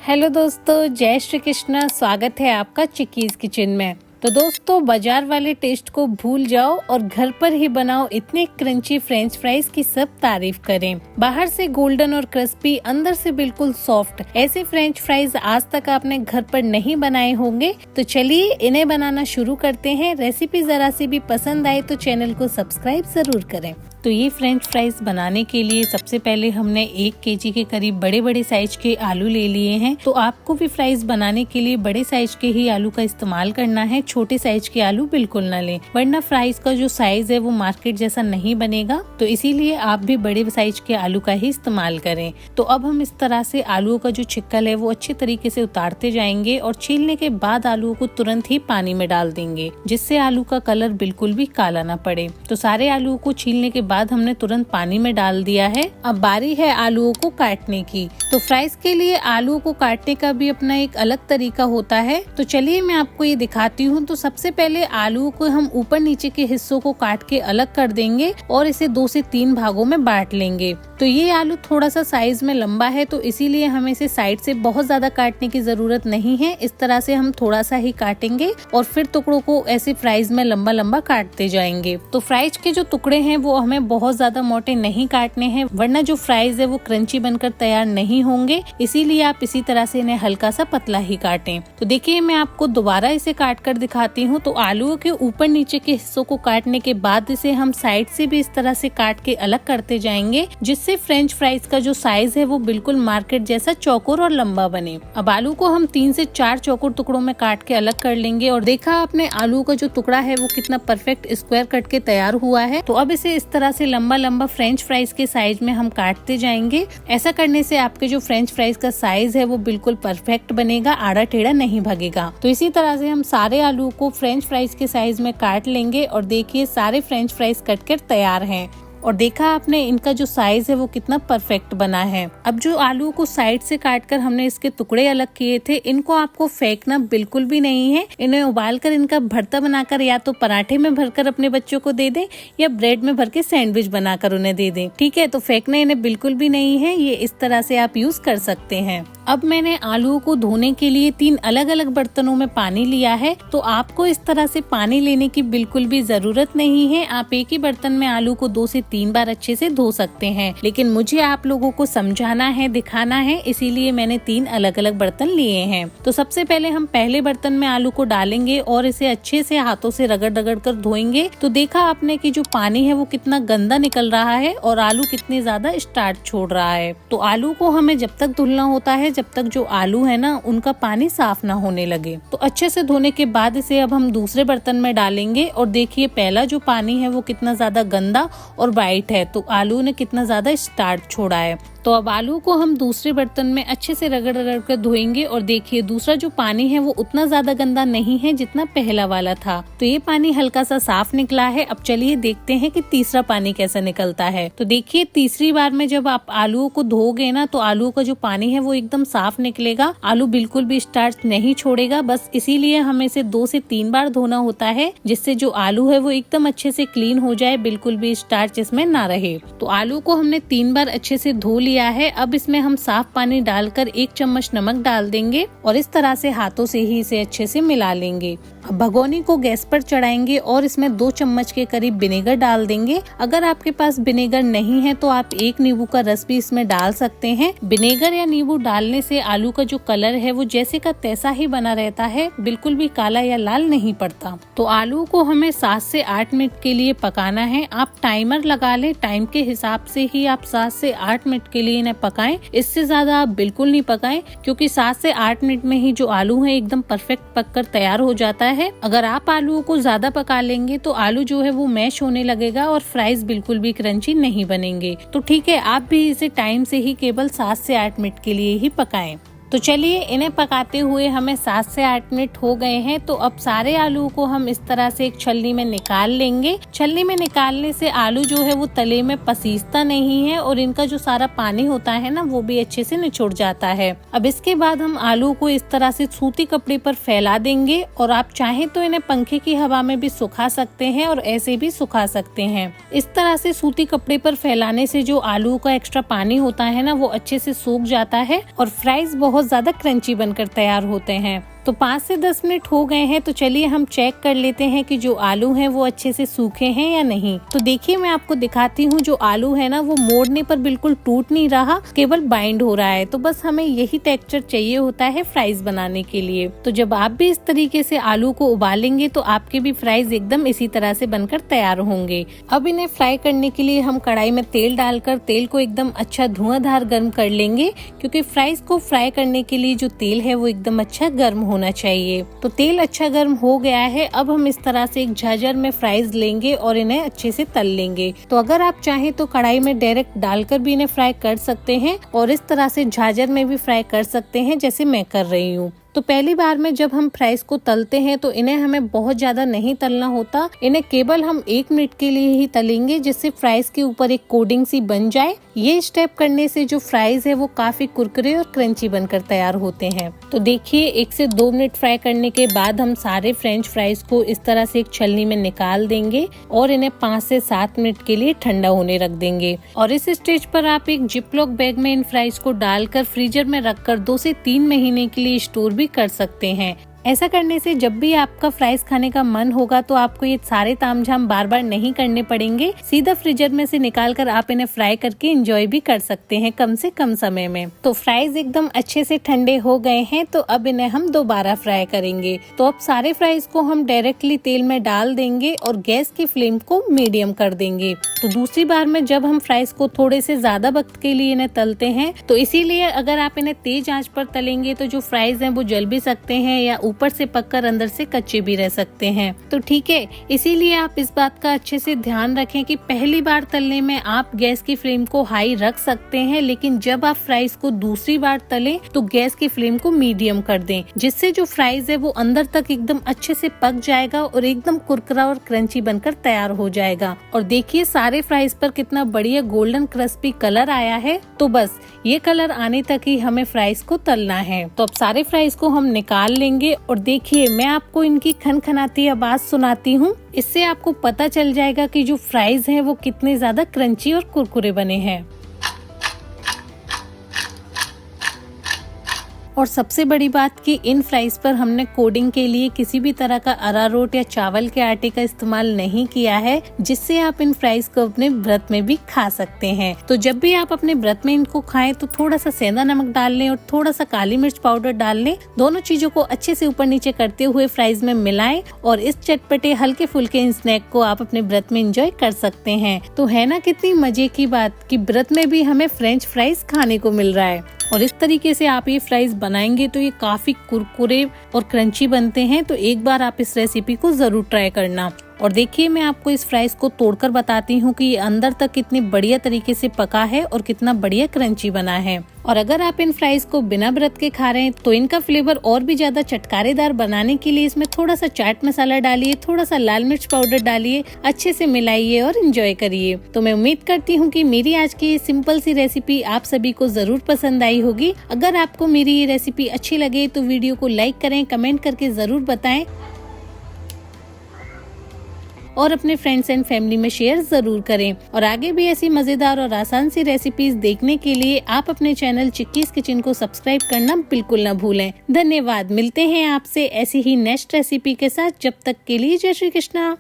Hello दोस्तों, जय श्री कृष्णा। स्वागत है आपका चिक्कीज किचन में। तो दोस्तों, बाजार वाले टेस्ट को भूल जाओ और घर पर ही बनाओ इतने क्रंची फ्रेंच फ्राइज की सब तारीफ करें। बाहर से गोल्डन और क्रिस्पी, अंदर से बिल्कुल सॉफ्ट, ऐसे फ्रेंच फ्राइज आज तक आपने घर पर नहीं बनाए होंगे। तो चलिए इन्हें बनाना शुरू करते हैं। रेसिपी जरा सी भी पसंद आए तो चैनल को सब्सक्राइब जरूर करें। तो ये फ्रेंच फ्राइज बनाने के लिए सबसे पहले हमने 1 केजी के करीब बड़े बड़े साइज के आलू ले लिए हैं। तो आपको भी फ्राइज बनाने के लिए बड़े साइज के ही आलू का इस्तेमाल करना है, छोटे साइज के आलू बिल्कुल न लें, वरना फ्राइज का जो साइज है वो मार्केट जैसा नहीं बनेगा। तो इसीलिए आप भी बड़े साइज के आलू का ही इस्तेमाल करें। तो अब हम इस तरह से आलूओं का जो छिक्कल है वो अच्छे तरीके से उतारते जाएंगे और छीलने के बाद आलूओं को तुरंत ही पानी में डाल देंगे, जिससे आलू का कलर बिल्कुल भी काला ना पड़े। तो सारे आलूओं को छीलने के बाद हमने तुरंत पानी में डाल दिया है। अब बारी है आलूओं को काटने की। तो फ्राइज के लिए आलूओं को काटने का भी अपना एक अलग तरीका होता है। तो चलिए मैं आपको ये दिखाती हूँ। तो सबसे पहले आलूओं को हम ऊपर नीचे के हिस्सों को काट के अलग कर देंगे और इसे 2 से 3 भागों में बांट लेंगे। तो ये आलू थोड़ा सा साइज में लंबा है, तो इसीलिए हमें इसे साइड से बहुत ज्यादा काटने की जरूरत नहीं है। इस तरह से हम थोड़ा सा ही काटेंगे और फिर टुकड़ों को ऐसे फ्राइज में लंबा लंबा काटते जाएंगे। तो फ्राइज के जो टुकड़े हैं वो हमें बहुत ज्यादा मोटे नहीं काटने हैं, वरना जो फ्राइज है वो क्रंची बनकर तैयार नहीं होंगे। इसीलिए आप इसी तरह से इन्हें हल्का सा पतला ही काटें। तो देखिए मैं आपको दोबारा इसे काट कर दिखाती हूँ। तो आलूओं के ऊपर नीचे के हिस्सों को काटने के बाद इसे हम साइड से भी इस तरह से काट के अलग करते जाएंगे, जिससे फ्रेंच फ्राइज का जो साइज है वो बिल्कुल मार्केट जैसा चौकोर और लंबा बने। अब आलू को हम 3 से 4 चौकोर टुकड़ों में काट के अलग कर लेंगे और देखा आपने आलू का जो टुकड़ा है वो कितना परफेक्ट स्क्वायर कट के तैयार हुआ है। तो अब इसे इस तरह से लंबा लंबा फ्रेंच फ्राइज के साइज में हम काटते जाएंगे। ऐसा करने से आपके जो फ्रेंच फ्राइज का साइज है वो बिल्कुल परफेक्ट बनेगा, आड़ा टेढ़ा नहीं भागेगा। तो इसी तरह से हम सारे आलू को फ्रेंच फ्राइज के साइज में काट लेंगे और देखिए सारे फ्रेंच फ्राइज कट कर तैयार हैं। और देखा आपने इनका जो साइज है वो कितना परफेक्ट बना है। अब जो आलू को साइड से काटकर हमने इसके टुकड़े अलग किए थे, इनको आपको फेंकना बिल्कुल भी नहीं है। इन्हें उबालकर इनका भरता बनाकर या तो पराठे में भरकर अपने बच्चों को दे दें या ब्रेड में भर के सैंडविच बनाकर उन्हें दे दें। ठीक है, तो फेंकना इन्हें बिल्कुल भी नहीं है। ये इस तरह से आप यूज कर सकते हैं। अब मैंने आलूओं को धोने के लिए 3 अलग अलग बर्तनों में पानी लिया है। तो आपको इस तरह से पानी लेने की बिल्कुल भी जरूरत नहीं है। आप एक ही बर्तन में आलू को 2 से 3 बार अच्छे से धो सकते हैं, लेकिन मुझे आप लोगों को समझाना है, दिखाना है, इसीलिए मैंने 3 अलग अलग बर्तन लिए हैं। तो सबसे पहले हम पहले बर्तन में आलू को डालेंगे और इसे अच्छे से हाथों से रगड़ रगड़ कर धोएंगे। तो देखा आपने कि जो पानी है वो कितना गंदा निकल रहा है और आलू कितने ज्यादा स्टार्च छोड़ रहा है। तो आलू को हमें जब तक धुलना होता है जब तक जो आलू है ना उनका पानी साफ ना होने लगे। तो अच्छे से धोने के बाद इसे अब हम दूसरे बर्तन में डालेंगे और देखिए पहला जो पानी है वो कितना ज्यादा गंदा और वाइट है। तो आलू ने कितना ज्यादा स्टार्च छोड़ा है। तो अब आलू को हम दूसरे बर्तन में अच्छे से रगड़ रगड़ कर धोएंगे और देखिए दूसरा जो पानी है वो उतना ज्यादा गंदा नहीं है जितना पहला वाला था। तो ये पानी हल्का सा साफ निकला है। अब चलिए देखते हैं कि तीसरा पानी कैसा निकलता है। तो देखिए तीसरी बार में जब आप आलूओं को धोगे ना तो आलूओं का जो पानी है वो एकदम साफ निकलेगा। आलू बिल्कुल भी स्टार्च नहीं छोड़ेगा। बस इसीलिए हमें इसे 2 से 3 बार धोना होता है, जिससे जो आलू है वो एकदम अच्छे से क्लीन हो जाए, बिल्कुल भी स्टार्च इसमें ना रहे। तो आलू को हमने 3 बार अच्छे से धो लिया है। अब इसमें हम साफ पानी डालकर 1 चम्मच नमक डाल देंगे और इस तरह से हाथों से ही इसे अच्छे से मिला लेंगे। अब भगोनी को गैस पर चढ़ाएंगे और इसमें 2 चम्मच के करीब विनेगर डाल देंगे। अगर आपके पास विनेगर नहीं है तो आप 1 नींबू का रस भी इसमें डाल सकते हैं। विनेगर या नींबू डालने से आलू का जो कलर है वो जैसे का तैसा ही बना रहता है, बिल्कुल भी काला या लाल नहीं पड़ता। तो आलू को हमें 7 से 8 मिनट के लिए पकाना है। आप टाइमर लगा लें, टाइम के हिसाब से ही आप 7 से 8 मिनट के लिए इन्हें पकाएं। इससे ज्यादा आप बिल्कुल नहीं पकाएं, क्योंकि 7 से 8 मिनट में ही जो आलू है एकदम परफेक्ट पककर तैयार हो जाता है। अगर आप आलूओं को ज्यादा पका लेंगे तो आलू जो है वो मैश होने लगेगा और फ्राइज बिल्कुल भी क्रंची नहीं बनेंगे। तो ठीक है, आप भी इसे टाइम से ही केवल 7 से 8 मिनट के लिए ही पकाएं। तो चलिए इन्हें पकाते हुए हमें 7 से 8 मिनट हो गए हैं। तो अब सारे आलू को हम इस तरह से एक छलनी में निकाल लेंगे। छलनी में निकालने से आलू जो है वो तले में पसीजता नहीं है और इनका जो सारा पानी होता है ना वो भी अच्छे से निचुड़ जाता है। अब इसके बाद हम आलू को इस तरह से सूती कपड़े पर फैला देंगे और आप चाहें तो इन्हें पंखे की हवा में भी सुखा सकते हैं और ऐसे भी सुखा सकते हैं। इस तरह से सूती कपड़े पर फैलाने से जो आलू का एक्स्ट्रा पानी होता है ना वो अच्छे से सूख जाता है और फ्राइज बहुत बहुत ज्यादा क्रंची बनकर तैयार होते हैं। तो 5 से 10 मिनट हो गए हैं, तो चलिए हम चेक कर लेते हैं कि जो आलू हैं वो अच्छे से सूखे हैं या नहीं। तो देखिए मैं आपको दिखाती हूँ, जो आलू है ना वो मोड़ने पर बिल्कुल टूट नहीं रहा, केवल बाइंड हो रहा है। तो बस हमें यही टेक्सचर चाहिए होता है फ्राइज बनाने के लिए। तो जब आप भी इस तरीके से आलू को उबालेंगे तो आपके भी फ्राइज एकदम इसी तरह से बनकर तैयार होंगे। अब इन्हें फ्राई करने के लिए हम कढ़ाई में तेल डालकर तेल को एकदम अच्छा धुआंधार गर्म कर लेंगे, क्योंकि फ्राइज को फ्राई करने के लिए जो तेल है वो एकदम अच्छा गर्म होना चाहिए। तो तेल अच्छा गर्म हो गया है। अब हम इस तरह से एक झाजर में फ्राइज लेंगे और इन्हें अच्छे से तल लेंगे। तो अगर आप चाहें तो कढ़ाई में डायरेक्ट डालकर भी इन्हें फ्राई कर सकते हैं और इस तरह से झाजर में भी फ्राई कर सकते हैं, जैसे मैं कर रही हूँ। तो पहली बार में जब हम फ्राइज को तलते हैं तो इन्हें हमें बहुत ज्यादा नहीं तलना होता, इन्हें केवल हम 1 मिनट के लिए ही तलेंगे, जिससे फ्राइज के ऊपर एक कोटिंग सी बन जाए। ये स्टेप करने से जो फ्राइज है वो काफी कुरकुरे और क्रंची बनकर तैयार होते हैं। तो देखिए 1 से 2 मिनट फ्राई करने के बाद हम सारे फ्रेंच फ्राइज को इस तरह से एक छलनी में निकाल देंगे और इन्हें 5 से 7 मिनट के लिए ठंडा होने रख देंगे। और इस स्टेज पर आप एक जिपलॉक बैग में इन फ्राइज को डालकर फ्रीजर में रखकर 2 से 3 महीने के लिए स्टोर भी कर सकते हैं। ऐसा करने से जब भी आपका फ्राइज खाने का मन होगा तो आपको ये सारे तामझाम बार बार नहीं करने पड़ेंगे। सीधा फ्रीजर में से निकाल कर आप इन्हें फ्राई करके एंजॉय भी कर सकते हैं कम से कम समय में। तो फ्राइज एकदम अच्छे से ठंडे हो गए हैं, तो अब इन्हें हम दोबारा फ्राई करेंगे। तो अब सारे फ्राइज को हम डायरेक्टली तेल में डाल देंगे और गैस की फ्लेम को मीडियम कर देंगे। तो दूसरी बार में जब हम फ्राइज को थोड़े से ज्यादा वक्त के लिए इन्हें तलते हैं, तो इसीलिए अगर आप इन्हें तेज आंच पर तलेंगे तो जो फ्राइज हैं वो जल भी सकते हैं या ऊपर से पककर अंदर से कच्चे भी रह सकते हैं। तो ठीक है, इसीलिए आप इस बात का अच्छे से ध्यान रखें कि पहली बार तलने में आप गैस की फ्लेम को हाई रख सकते हैं, लेकिन जब आप फ्राइज को दूसरी बार तलें तो गैस की फ्लेम को मीडियम कर दें, जिससे जो फ्राइज है वो अंदर तक एकदम अच्छे से पक जाएगा और एकदम कुरकुरा और क्रंची बनकर तैयार हो जाएगा। और देखिए सारे फ्राइज पर कितना बढ़िया गोल्डन क्रिस्पी कलर आया है। तो बस ये कलर आने तक ही हमें फ्राइज को तलना है। तो अब सारे फ्राइज को हम निकाल लेंगे और देखिए मैं आपको इनकी खनखनाती आवाज सुनाती हूँ, इससे आपको पता चल जाएगा कि जो फ्राइज हैं वो कितने ज्यादा क्रंची और कुरकुरे बने हैं। और सबसे बड़ी बात कि इन फ्राइज पर हमने कोटिंग के लिए किसी भी तरह का अरारोट या चावल के आटे का इस्तेमाल नहीं किया है, जिससे आप इन फ्राइज को अपने व्रत में भी खा सकते हैं। तो जब भी आप अपने व्रत में इनको खाएं तो थोड़ा सा सेंधा नमक डाल लें और थोड़ा सा काली मिर्च पाउडर डाल लें। दोनों चीजों को अच्छे से ऊपर नीचे करते हुए फ्राइज में मिलाएं और इस चटपटे हल्के फुल्के इन स्नैक को आप अपने व्रत में एंजॉय कर सकते हैं। तो है ना कितनी मजे की बात कि व्रत में भी हमें फ्रेंच फ्राइज खाने को मिल रहा है। और इस तरीके से आप ये फ्राइज बनाएंगे तो ये काफी कुरकुरे और क्रंची बनते हैं। तो एक बार आप इस रेसिपी को जरूर ट्राई करना। और देखिए मैं आपको इस फ्राइज को तोड़कर बताती हूँ कि ये अंदर तक कितनी बढ़िया तरीके से पका है और कितना बढ़िया क्रंची बना है। और अगर आप इन फ्राइज को बिना व्रत के खा रहे हैं तो इनका फ्लेवर और भी ज्यादा चटकारेदार बनाने के लिए इसमें थोड़ा सा चाट मसाला डालिए, थोड़ा सा लाल मिर्च पाउडर डालिए, अच्छे से मिलाइए और एंजॉय करिए। तो मैं उम्मीद करती हूँ कि मेरी आज की ये सिंपल सी रेसिपी आप सभी को जरूर पसंद आई होगी। अगर आपको मेरी ये रेसिपी अच्छी लगे तो वीडियो को लाइक करें, कमेंट करके जरूर बताएं और अपने फ्रेंड्स एंड फैमिली में शेयर जरूर करें। और आगे भी ऐसी मजेदार और आसान सी रेसिपीज देखने के लिए आप अपने चैनल चिक्कीज किचन को सब्सक्राइब करना बिल्कुल न भूलें। धन्यवाद। मिलते हैं आपसे ऐसी ही नेक्स्ट रेसिपी के साथ। जब तक के लिए जय श्री कृष्णा।